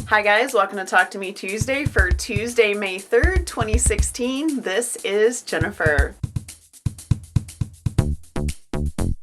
Hi guys, welcome to Talk to Me Tuesday for Tuesday, May 3rd, 2016. This is Jennifer.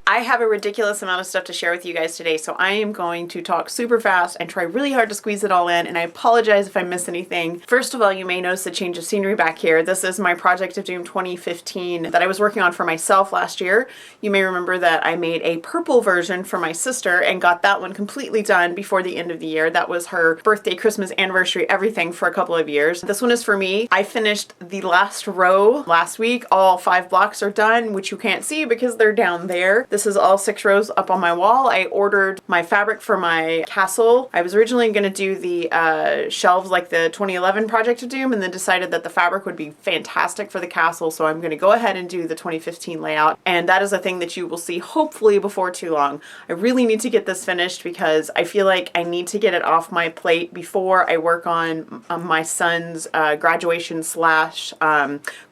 I have a ridiculous amount of stuff to share with you guys today, so I am going to talk super fast and try really hard to squeeze it all in, and I apologize if I miss anything. First of all, you may notice a change of scenery back here. This is my Project of Doom 2015 that I was working on for myself last year. You may remember that I made a purple version for my sister and got that one completely done before the end of the year. That was her birthday, Christmas, anniversary, everything for a couple of years. This one is for me. I finished the last row last week. All 5 blocks are done, which you can't see because they're down there. This is all 6 rows up on my wall. I ordered my fabric for my castle. I was originally going to do the shelves like the 2011 Project of Doom, and then decided that the fabric would be fantastic for the castle, so I'm going to go ahead and do the 2015 layout, and that is a thing that you will see hopefully before too long. I really need to get this finished because I feel like I need to get it off my plate before I work on my son's graduation slash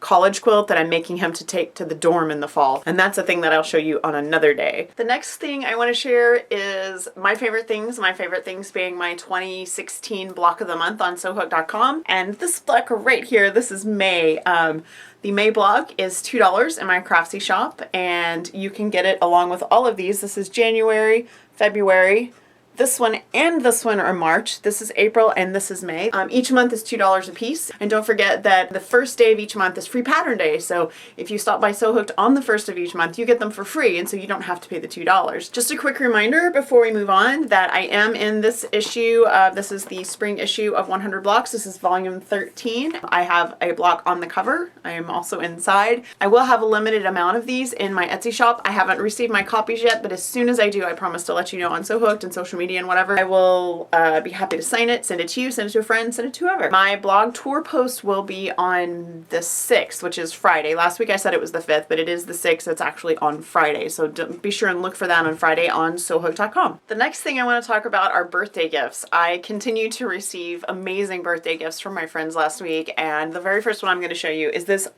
college quilt that I'm making him to take to the dorm in the fall, and that's a thing that I'll show you on another day. The next thing I want to share is my favorite things being my 2016 block of the month on Sewhooked.com, and this block right here, this is May. The May block is $2 in my Craftsy shop, and you can get it along with all of these. This is January, February, this one and this one are March. This is April and this is May. Each month is $2 a piece. And don't forget that the first day of each month is free pattern day. So if you stop by Sewhooked on the first of each month, you get them for free, and so you don't have to pay the $2. Just a quick reminder before we move on that I am in this issue. This is the spring issue of 100 blocks. This is volume 13. I have a block on the cover. I am also inside. I will have a limited amount of these in my Etsy shop. I haven't received my copies yet, but as soon as I do, I promise to let you know on Sewhooked and social media and whatever. I will be happy to sign it, send it to you, send it to a friend, send it to whoever. My blog tour post will be on the 6th, which is Friday. Last week I said it was the 5th, but it is the 6th. It's actually on Friday, so be sure and look for that on Friday on Sewhooked.com. The next thing I want to talk about are birthday gifts. I continue to receive amazing birthday gifts from my friends last week, and the very first one I'm going to show you is this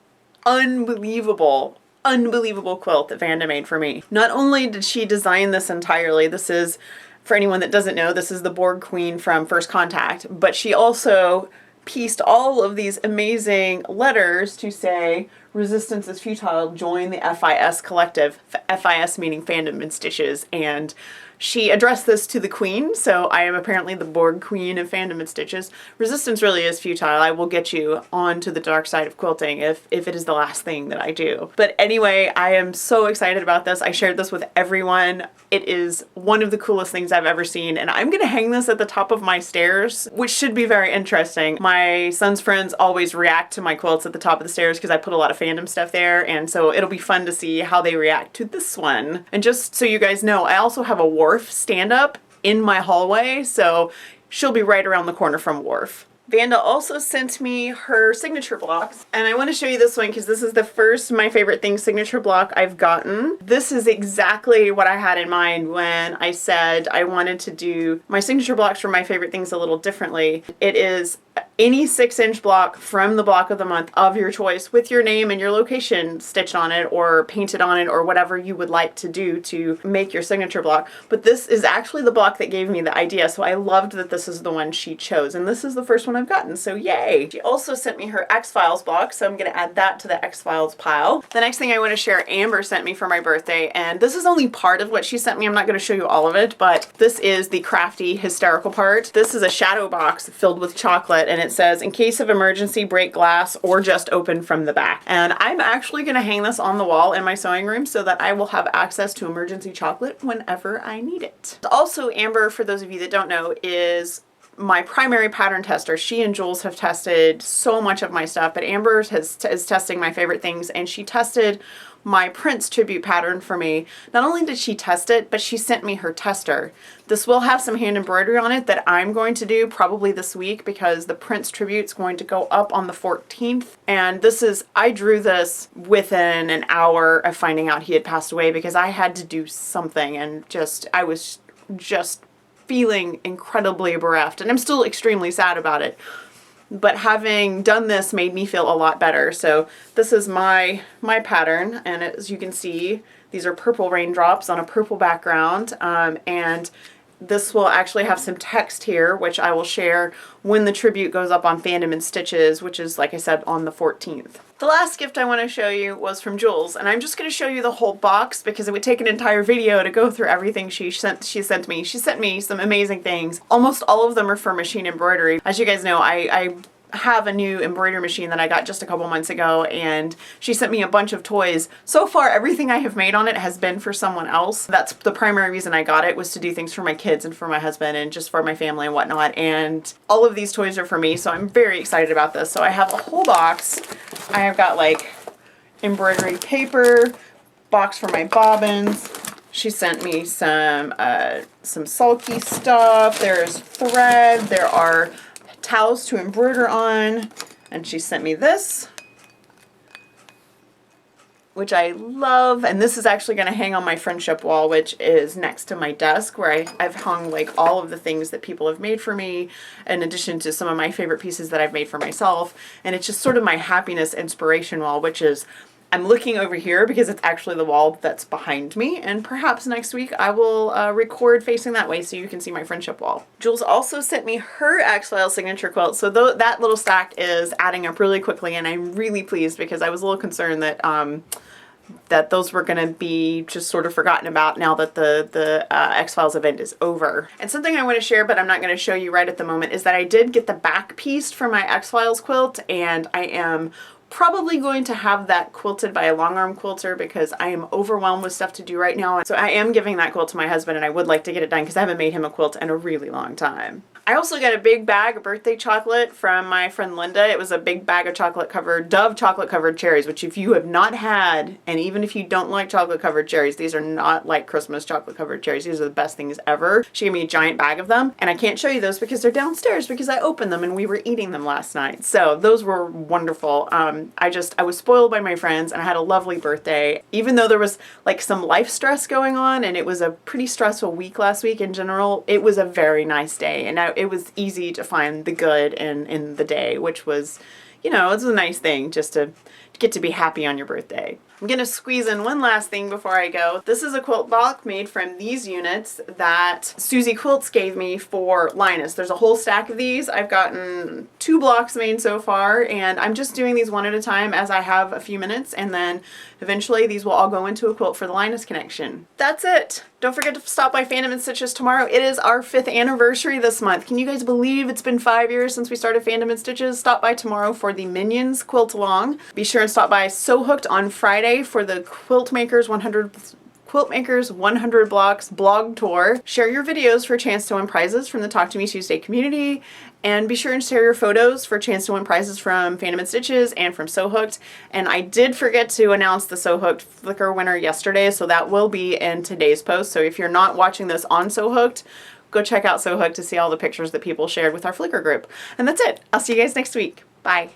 unbelievable quilt that Vanda made for me. Not only did she design this entirely, this is, for anyone that doesn't know, this is the Borg Queen from First Contact, but she also pieced all of these amazing letters to say, "Resistance is futile, join the FIS collective," FIS meaning Fandom in Stitches, and she addressed this to the Queen, so I am apparently the Borg Queen of Fandom in Stitches. Resistance really is futile. I will get you onto the dark side of quilting if it is the last thing that I do. But anyway, I am so excited about this. I shared this with everyone. It is one of the coolest things I've ever seen, and I'm gonna hang this at the top of my stairs, which should be very interesting. My son's friends always react to my quilts at the top of the stairs because I put a lot of Fandom stuff there, and so it'll be fun to see how they react to this one. And just so you guys know, I also have a Wharf stand-up in my hallway, so she'll be right around the corner from Wharf. Vanda also sent me her signature blocks, and I want to show you this one because this is the first My Favorite Things signature block I've gotten. This is exactly what I had in mind when I said I wanted to do my signature blocks for My Favorite Things a little differently. It is any 6-inch block from the block of the month of your choice with your name and your location stitched on it or painted on it or whatever you would like to do to make your signature block. But this is actually the block that gave me the idea, so I loved that this is the one she chose, and this is the first one I've gotten, so yay! She also sent me her X-Files block, so I'm going to add that to the X-Files pile. The next thing I want to share, Amber sent me for my birthday, and this is only part of what she sent me. I'm not going to show you all of it, but this is the crafty, hysterical part. This is a shadow box filled with chocolate, and it says, "In case of emergency, break glass or just open from the back." And I'm actually going to hang this on the wall in my sewing room so that I will have access to emergency chocolate whenever I need it. Also, Amber, for those of you that don't know, is my primary pattern tester. She and Jules have tested so much of my stuff, but Amber is testing My Favorite Things, and she tested my Prince tribute pattern for me. Not only did she test it, but she sent me her tester. This will have some hand embroidery on it that I'm going to do probably this week because the Prince tribute is going to go up on the 14th. And this is, I drew this within an hour of finding out he had passed away because I had to do something, and I was just feeling incredibly bereft, and I'm still extremely sad about it. But having done this made me feel a lot better. So this is my pattern, and as you can see, these are purple raindrops on a purple background, and this will actually have some text here, which I will share when the tribute goes up on Fandom and Stitches, which is, like I said, on the 14th. The last gift I want to show you was from Jules, and I'm just going to show you the whole box because it would take an entire video to go through everything she sent me. She sent me some amazing things. Almost all of them are for machine embroidery. As you guys know, I have a new embroidery machine that I got just a couple months ago, and she sent me a bunch of toys. So far, everything I have made on it has been for someone else. That's the primary reason I got it, was to do things for my kids and for my husband and just for my family and whatnot. And all of these toys are for me, so I'm very excited about this. So I have a whole box. I have got like embroidery paper, box for my bobbins. She sent me some sulky stuff. There's thread. There are towels to embroider on, and she sent me this, which I love, and this is actually going to hang on my friendship wall, which is next to my desk, where I've hung like all of the things that people have made for me, in addition to some of my favorite pieces that I've made for myself. And it's just sort of my happiness inspiration wall, which is, I'm looking over here because it's actually the wall that's behind me, and perhaps next week I will record facing that way so you can see my friendship wall. Jules also sent me her X-Files signature quilt, so that little stack is adding up really quickly, and I'm really pleased because I was a little concerned that that those were going to be just sort of forgotten about now that the X-Files event is over. And something I want to share, but I'm not going to show you right at the moment, is that I did get the back piece for my X-Files quilt, and I am probably going to have that quilted by a long arm quilter because I am overwhelmed with stuff to do right now. So I am giving that quilt to my husband, and I would like to get it done because I haven't made him a quilt in a really long time. I also got a big bag of birthday chocolate from my friend Linda. It was a big bag of Dove chocolate covered cherries, which if you have not had, and even if you don't like chocolate covered cherries, these are not like Christmas chocolate covered cherries. These are the best things ever. She gave me a giant bag of them, and I can't show you those because they're downstairs because I opened them and we were eating them last night. So those were wonderful. I was spoiled by my friends, and I had a lovely birthday. Even though there was like some life stress going on and it was a pretty stressful week last week in general, it was a very nice day, and it was easy to find the good in the day, which was, you know, it's a nice thing just to get to be happy on your birthday. I'm gonna squeeze in one last thing before I go. This is a quilt block made from these units that Susie Quilts gave me for Linus. There's a whole stack of these. I've gotten 2 blocks made so far, and I'm just doing these one at a time as I have a few minutes, and then eventually these will all go into a quilt for the Linus connection. That's it. Don't forget to stop by Fandom and Stitches tomorrow. It is our 5th anniversary this month. Can you guys believe it's been 5 years since we started Fandom and Stitches? Stop by tomorrow for the Minions quilt along. Be sure and stop by Sewhooked on Friday for the Quilt Makers 100 Blocks blog tour. Share your videos for a chance to win prizes from the Talk to Me Tuesday community, and be sure and share your photos for a chance to win prizes from Fandom and Stitches and from Sewhooked. And I did forget to announce the Sewhooked Flickr winner yesterday, so that will be in today's post. So if you're not watching this on Sewhooked, go check out Sewhooked to see all the pictures that people shared with our Flickr group. And that's it. I'll see you guys next week. Bye.